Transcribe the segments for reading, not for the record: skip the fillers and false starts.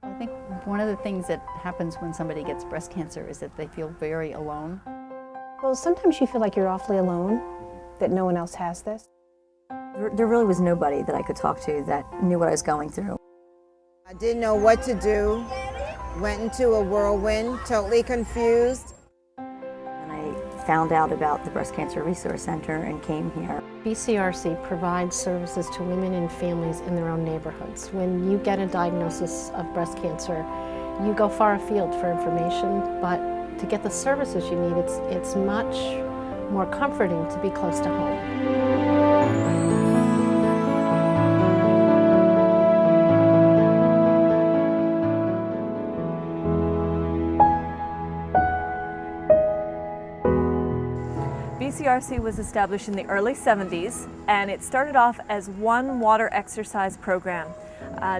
I think one of the things that happens when somebody gets breast cancer is that they feel very alone. Well, sometimes you feel like you're awfully alone, that no one else has this. There really was nobody that I could talk to that knew what I was going through. I didn't know what to do, went into a whirlwind, totally confused. And I found out about the Breast Cancer Resource Center and came here. BCRC provides services to women and families in their own neighborhoods. When you get a diagnosis of breast cancer, you go far afield for information, but to get the services you need, it's much more comforting to be close to home. BCRC was established in the early 70s, and it started off as one water exercise program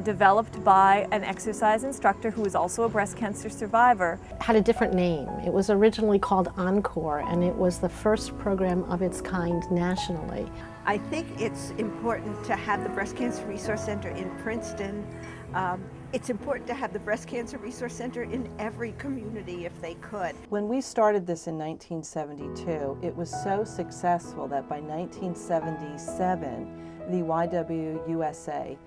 developed by an exercise instructor who was also a breast cancer survivor. It had a different name. It was originally called Encore, and it was the first program of its kind nationally. I think it's important to have the Breast Cancer Resource Center in Princeton. It's important to have the Breast Cancer Resource Center in every community if they could. When we started this in 1972, it was so successful that by 1977, the YWUSA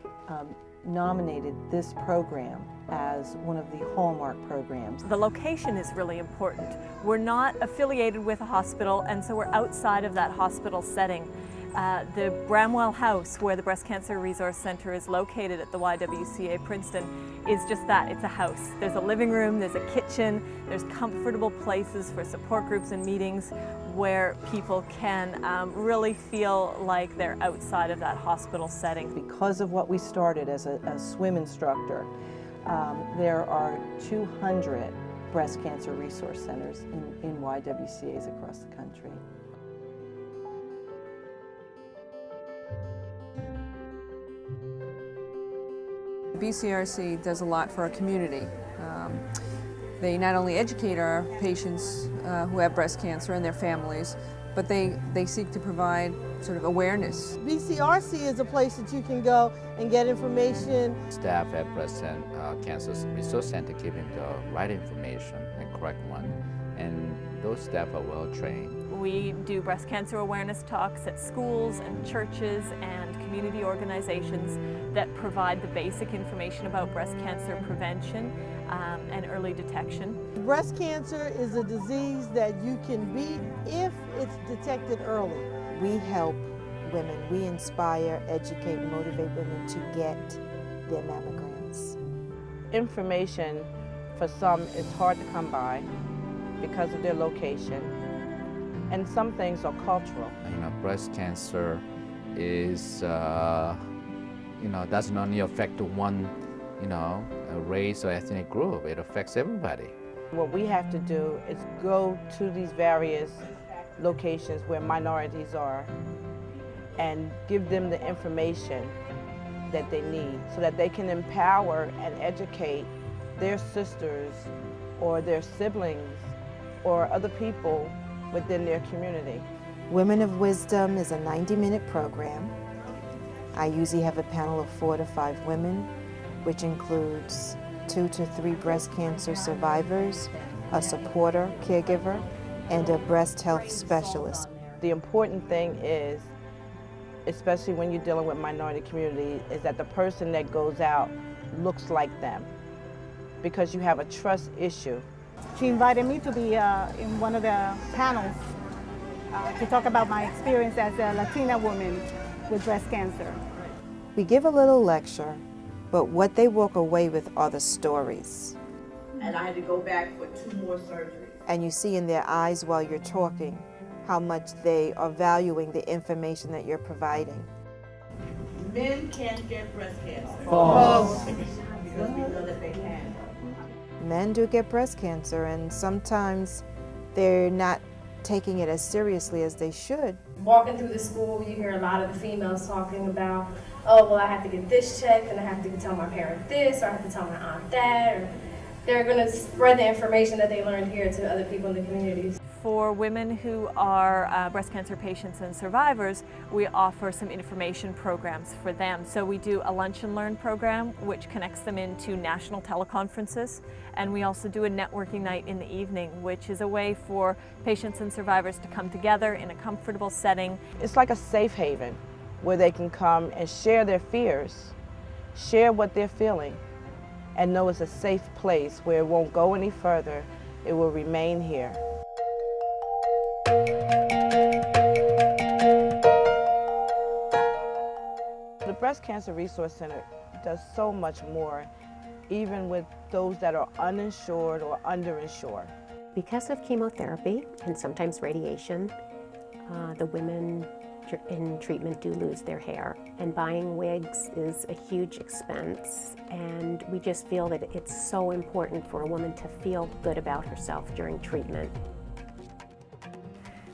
nominated this program as one of the hallmark programs. The location is really important. We're not affiliated with a hospital, and so we're outside of that hospital setting. The Bramwell House, where the Breast Cancer Resource Center is located at the YWCA Princeton, is just that. It's a house. There's a living room, there's a kitchen, there's comfortable places for support groups and meetings where people can really feel like they're outside of that hospital setting. Because of what we started as a swim instructor, there are 200 breast cancer resource centers in YWCAs across the country. BCRC does a lot for our community. They not only educate our patients who have breast cancer and their families, but they seek to provide sort of awareness. BCRC is a place that you can go and get information. Staff at Breast Cancer Resource Center giving the right information and correct one, and those staff are well trained. We do breast cancer awareness talks at schools and churches and community organizations that provide the basic information about breast cancer prevention and early detection. Breast cancer is a disease that you can beat if it's detected early. We help women, we inspire, educate, motivate women to get their mammograms. Information for some is hard to come by because of their location, and some things are cultural. Breast cancer is, doesn't only affect one, a race or ethnic group. It affects everybody. What we have to do is go to these various locations where minorities are and give them the information that they need so that they can empower and educate their sisters or their siblings or other people within their community. Women of Wisdom is a 90-minute program. I usually have a panel of 4 to 5 women, which includes 2 to 3 breast cancer survivors, a supporter, caregiver, and a breast health specialist. The important thing is, especially when you're dealing with minority community, is that the person that goes out looks like them, because you have a trust issue. She invited me to be in one of the panels to talk about my experience as a Latina woman with breast cancer. We give a little lecture, but what they walk away with are the stories. And I had to go back for 2 more surgeries. And you see in their eyes while you're talking how much they are valuing the information that you're providing. Men can't get breast cancer. False. Because we know that they can. Men do get breast cancer, and sometimes they're not taking it as seriously as they should. Walking through the school, you hear a lot of the females talking about, oh, well, I have to get this checked, and I have to tell my parent this, or I have to tell my aunt that, or they're going to spread the information that they learned here to other people in the communities. for women who are breast cancer patients and survivors, we offer some information programs for them. So we do a Lunch and Learn program, which connects them into national teleconferences. And we also do a networking night in the evening, which is a way for patients and survivors to come together in a comfortable setting. It's like a safe haven where they can come and share their fears, share what they're feeling, and know it's a safe place where it won't go any further. It will remain here. The Breast Cancer Resource Center does so much more, even with those that are uninsured or underinsured. Because of chemotherapy and sometimes radiation, the women in treatment do lose their hair, and buying wigs is a huge expense, and we just feel that it's so important for a woman to feel good about herself during treatment.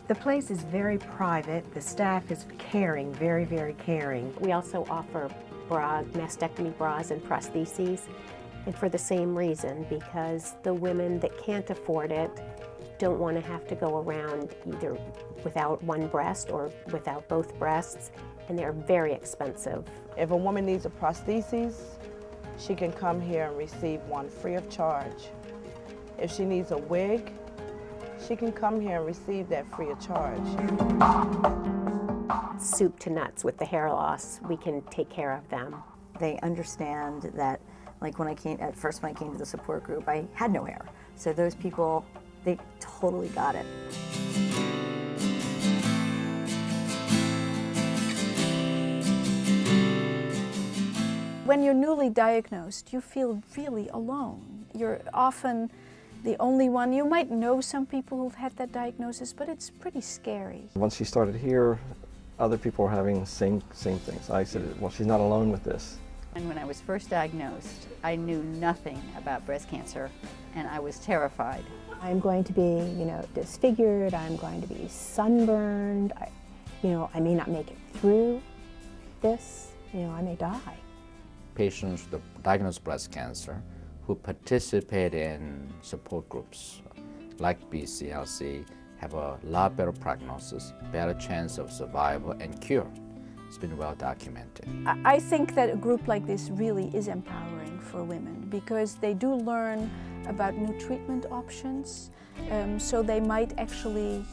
The place is very private. The staff is caring, very, very caring. We also offer mastectomy bras and prostheses, and for the same reason, because the women that can't afford it don't want to have to go around either without one breast or without both breasts, and they're very expensive. If a woman needs a prosthesis, she can come here and receive one free of charge. If she needs a wig, she can come here and receive that free of charge. Soup to nuts with the hair loss, we can take care of them. They understand that, like when I came to the support group, I had no hair. So those people, they totally got it. When you're newly diagnosed, you feel really alone. You're often the only one. You might know some people who've had that diagnosis, but it's pretty scary. Once she started here, other people were having the same things. I said, well, she's not alone with this. And when I was first diagnosed, I knew nothing about breast cancer, and I was terrified. I'm going to be, disfigured. I'm going to be sunburned. I may not make it through this. I may die. Patients with diagnosed breast cancer who participate in support groups like BCLC have a lot better prognosis, better chance of survival and cure. It's been well documented. I think that a group like this really is empowering for women because they do learn about new treatment options, so they might actually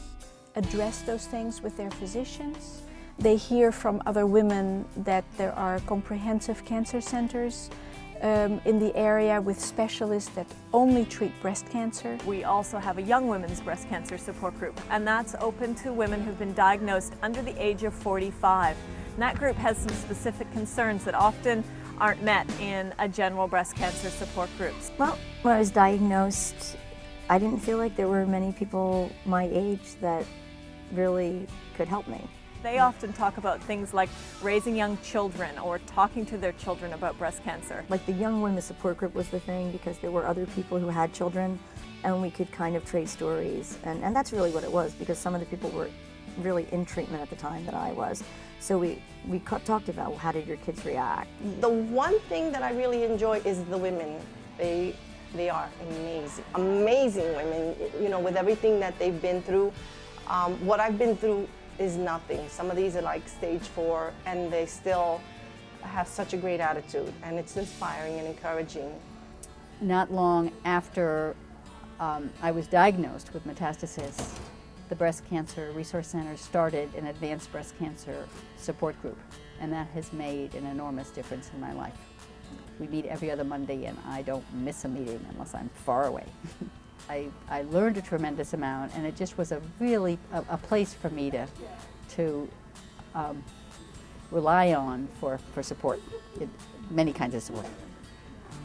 address those things with their physicians. They hear from other women that there are comprehensive cancer centers in the area with specialists that only treat breast cancer. We also have a young women's breast cancer support group, and that's open to women who've been diagnosed under the age of 45. And that group has some specific concerns that often aren't met in a general breast cancer support group. Well, when I was diagnosed, I didn't feel like there were many people my age that really could help me. They often talk about things like raising young children or talking to their children about breast cancer. Like the young women's support group was the thing because there were other people who had children and we could kind of trade stories. And that's really what it was because some of the people were really in treatment at the time that I was. So we talked about how did your kids react. The one thing that I really enjoy is the women. They are amazing, amazing women, with everything that they've been through. What I've been through is nothing. Some of these are like stage 4 and they still have such a great attitude, and it's inspiring and encouraging. Not long after I was diagnosed with metastasis, the Breast Cancer Resource Center started an advanced breast cancer support group, and that has made an enormous difference in my life. We meet every other Monday and I don't miss a meeting unless I'm far away. I learned a tremendous amount, and it just was a place for me to rely on for support, many kinds of support.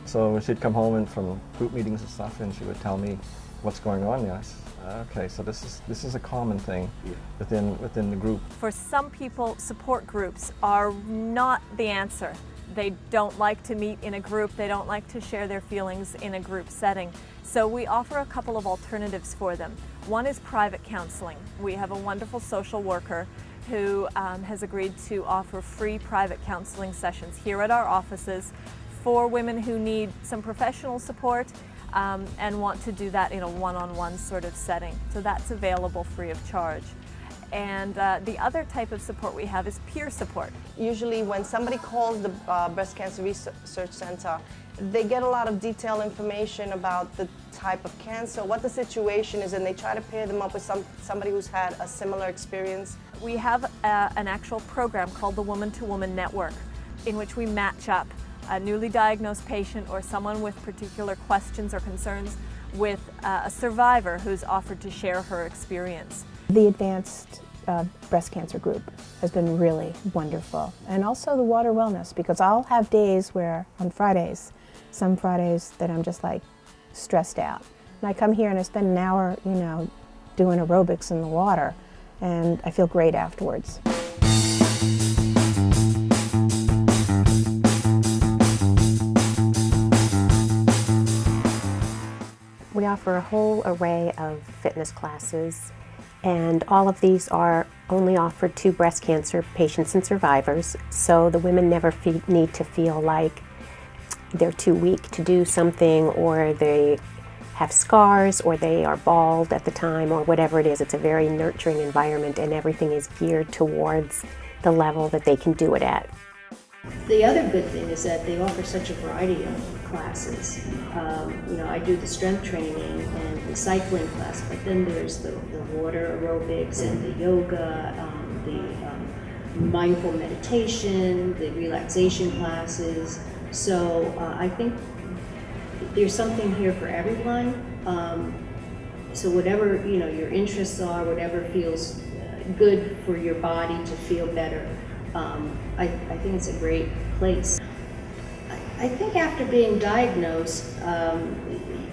So she'd come home and from group meetings and stuff, and she would tell me what's going on. Yes. Okay, so this is a common thing within the group. For some people, support groups are not the answer. They don't like to meet in a group. They don't like to share their feelings in a group setting. So we offer a couple of alternatives for them. One is private counseling. We have a wonderful social worker who has agreed to offer free private counseling sessions here at our offices for women who need some professional support and want to do that in a one-on-one sort of setting. So that's available free of charge. And the other type of support we have is peer support. Usually when somebody calls the Breast Cancer Research Center, they get a lot of detailed information about the type of cancer, what the situation is, and they try to pair them up with somebody who's had a similar experience. We have an actual program called the Woman to Woman Network, in which we match up a newly diagnosed patient or someone with particular questions or concerns with a survivor who's offered to share her experience. The advanced breast cancer group has been really wonderful, and also the water wellness, because I'll have days where on Fridays, some Fridays that I'm just like stressed out, and I come here and I spend an hour, you know, doing aerobics in the water, and I feel great afterwards. We offer a whole array of fitness classes, and all of these are only offered to breast cancer patients and survivors, so the women never need to feel like they're too weak to do something, or they have scars, or they are bald at the time, or whatever it is. It's a very nurturing environment, and everything is geared towards the level that they can do it at. The other good thing is that they offer such a variety of classes. You know, I do the strength training and the cycling class, but then there's the water aerobics and the yoga, the mindful meditation, the relaxation classes. So I think there's something here for everyone. So whatever, you know, your interests are, whatever feels good for your body to feel better, I think it's a great place. I think after being diagnosed,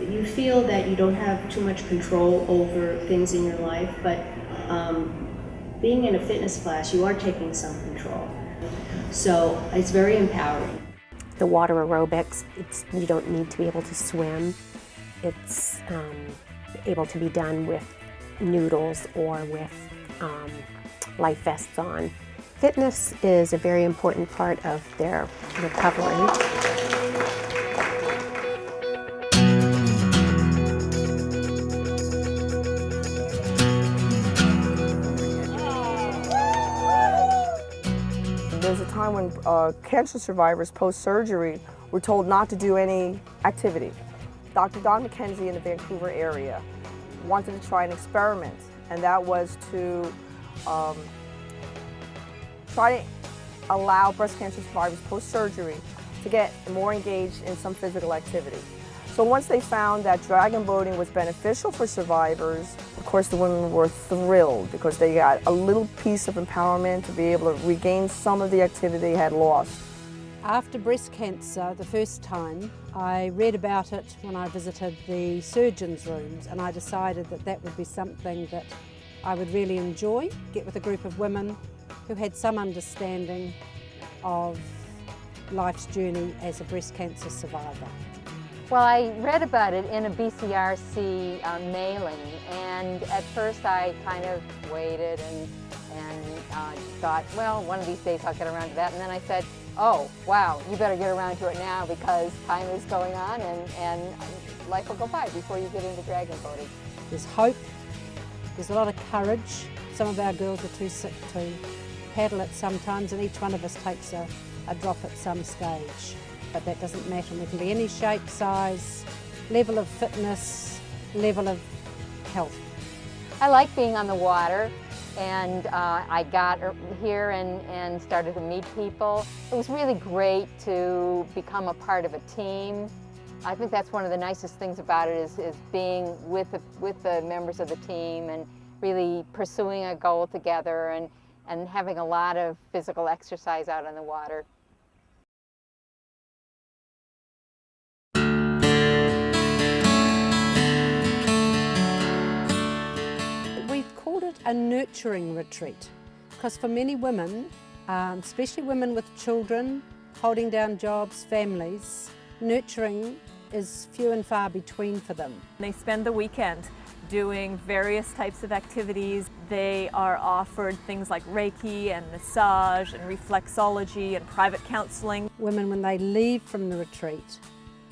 you feel that you don't have too much control over things in your life, but being in a fitness class, you are taking some control. So it's very empowering. The water aerobics, you don't need to be able to swim. It's able to be done with noodles or with life vests on. Fitness is a very important part of their recovery. There's a time when cancer survivors post-surgery were told not to do any activity. Dr. Don McKenzie in the Vancouver area wanted to try an experiment, and that was to try to allow breast cancer survivors post-surgery to get more engaged in some physical activity. So once they found that dragon boating was beneficial for survivors, of course the women were thrilled because they got a little piece of empowerment to be able to regain some of the activity they had lost. After breast cancer the first time, I read about it when I visited the surgeon's rooms, and I decided that that would be something that I would really enjoy, get with a group of women who had some understanding of life's journey as a breast cancer survivor. Well, I read about it in a BCRC mailing, and at first I kind of waited and thought, well, one of these days I'll get around to that. And then I said, oh, wow, you better get around to it now because time is going on and life will go by before you get into dragon boating. There's hope, there's a lot of courage. Some of our girls are too sick to paddle it sometimes, and each one of us takes a drop at some stage. But that doesn't matter. We can be any shape, size, level of fitness, level of health. I like being on the water, and I got here and started to meet people. It was really great to become a part of a team. I think that's one of the nicest things about it is being with the members of the team and really pursuing a goal together and having a lot of physical exercise out on the water. We've called it a nurturing retreat because for many women, especially women with children, holding down jobs, families, nurturing is few and far between for them. They spend the weekend doing various types of activities. They are offered things like Reiki and massage and reflexology and private counseling. Women, when they leave from the retreat,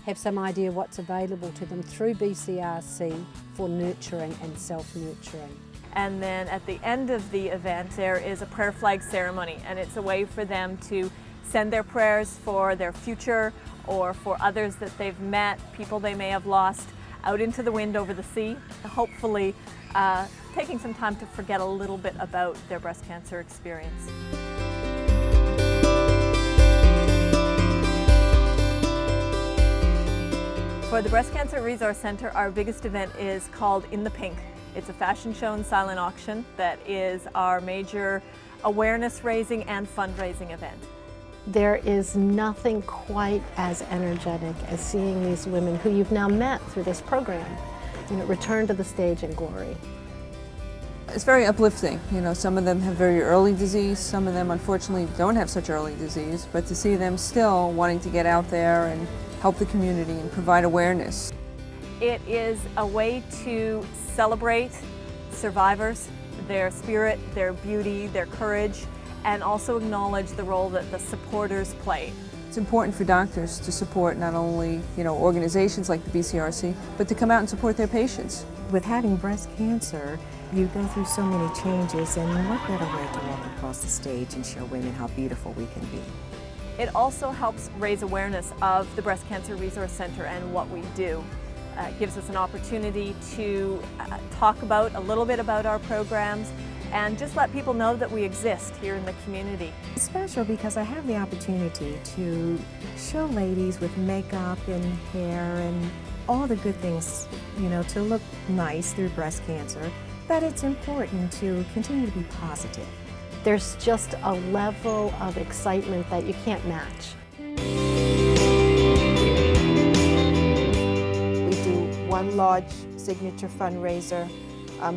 have some idea what's available to them through BCRC for nurturing and self-nurturing. And then at the end of the event there is a prayer flag ceremony, and it's a way for them to send their prayers for their future or for others that they've met, people they may have lost, out into the wind over the sea, hopefully taking some time to forget a little bit about their breast cancer experience. For the Breast Cancer Resource Center, our biggest event is called In the Pink. It's a fashion show and silent auction that is our major awareness raising and fundraising event. There is nothing quite as energetic as seeing these women who you've now met through this program, return to the stage in glory. It's very uplifting. Some of them have very early disease, some of them unfortunately don't have such early disease, but to see them still wanting to get out there and help the community and provide awareness. It is a way to celebrate survivors, their spirit, their beauty, their courage, and also acknowledge the role that the supporters play. It's important for doctors to support not only, organizations like the BCRC, but to come out and support their patients. With having breast cancer, you go through so many changes, and what better way to walk across the stage and show women how beautiful we can be. It also helps raise awareness of the Breast Cancer Resource Center and what we do. It gives us an opportunity to talk about a little bit about our programs and just let people know that we exist here in the community. It's special because I have the opportunity to show ladies with makeup and hair and all the good things, to look nice through breast cancer, that it's important to continue to be positive. There's just a level of excitement that you can't match. We do one large signature fundraiser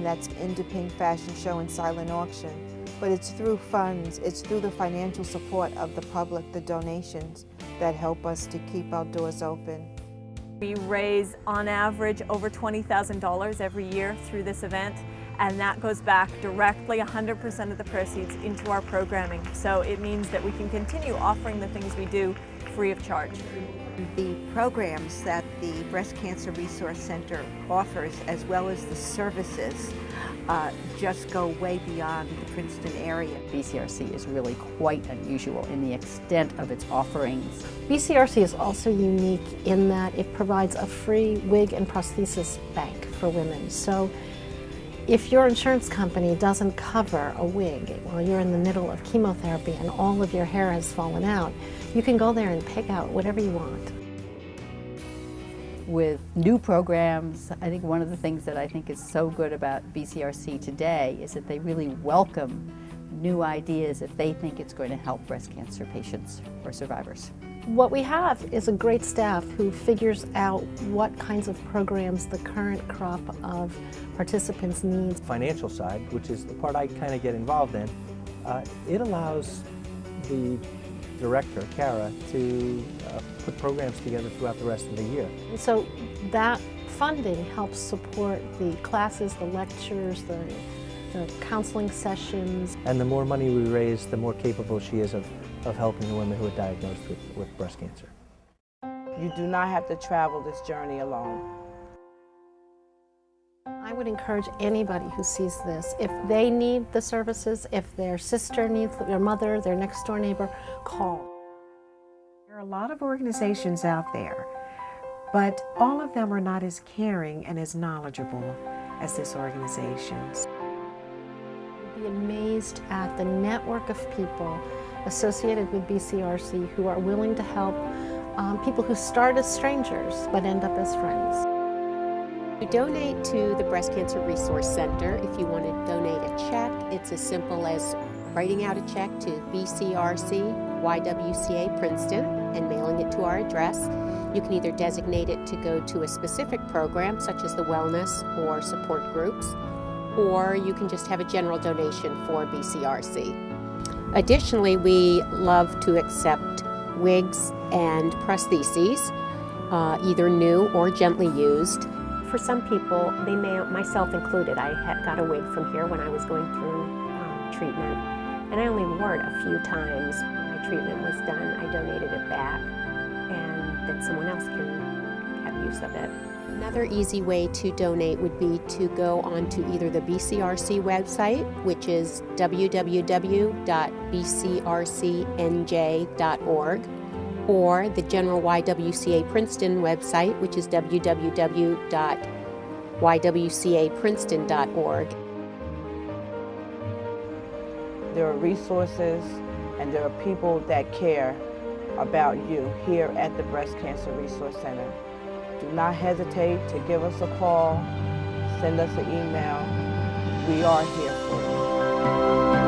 that's In the Pink fashion show and silent auction. But it's through funds, it's through the financial support of the public, the donations, that help us to keep our doors open. We raise, on average, over $20,000 every year through this event, and that goes back directly 100% of the proceeds into our programming. So it means that we can continue offering the things we do free of charge. The programs that the Breast Cancer Resource Center offers, as well as the services, just go way beyond the Princeton area. BCRC is really quite unusual in the extent of its offerings. BCRC is also unique in that it provides a free wig and prosthesis bank for women. So if your insurance company doesn't cover a wig while you're in the middle of chemotherapy and all of your hair has fallen out, you can go there and pick out whatever you want. With new programs, I think one of the things that I think is so good about BCRC today is that they really welcome new ideas if they think it's going to help breast cancer patients or survivors. What we have is a great staff who figures out what kinds of programs the current crop of participants needs. Financial side, which is the part I kind of get involved in, it allows the director, Kara, to put programs together throughout the rest of the year. And so that funding helps support the classes, the lectures, the counseling sessions. And the more money we raise, the more capable she is of helping the women who are diagnosed with breast cancer. You do not have to travel this journey alone. I would encourage anybody who sees this, if they need the services, if their sister needs, their mother, their next door neighbor, call. There are a lot of organizations out there, but all of them are not as caring and as knowledgeable as this organization. You'd be amazed at the network of people associated with BCRC who are willing to help people who start as strangers but end up as friends. You donate to the Breast Cancer Resource Center. If you want to donate a check, it's as simple as writing out a check to BCRC YWCA Princeton and mailing it to our address. You can either designate it to go to a specific program, such as the wellness or support groups, or you can just have a general donation for BCRC. Additionally, we love to accept wigs and prostheses, either new or gently used. For some people, they may, myself included, I got a wig from here when I was going through treatment, and I only wore it a few times. When my treatment was done, I donated it back, and then someone else can use of it. Another easy way to donate would be to go onto either the BCRC website, which is www.bcrcnj.org, or the general YWCA Princeton website, which is www.ywcaprinceton.org. There are resources and there are people that care about you here at the Breast Cancer Resource Center. Do not hesitate to give us a call, send us an email. We are here for you.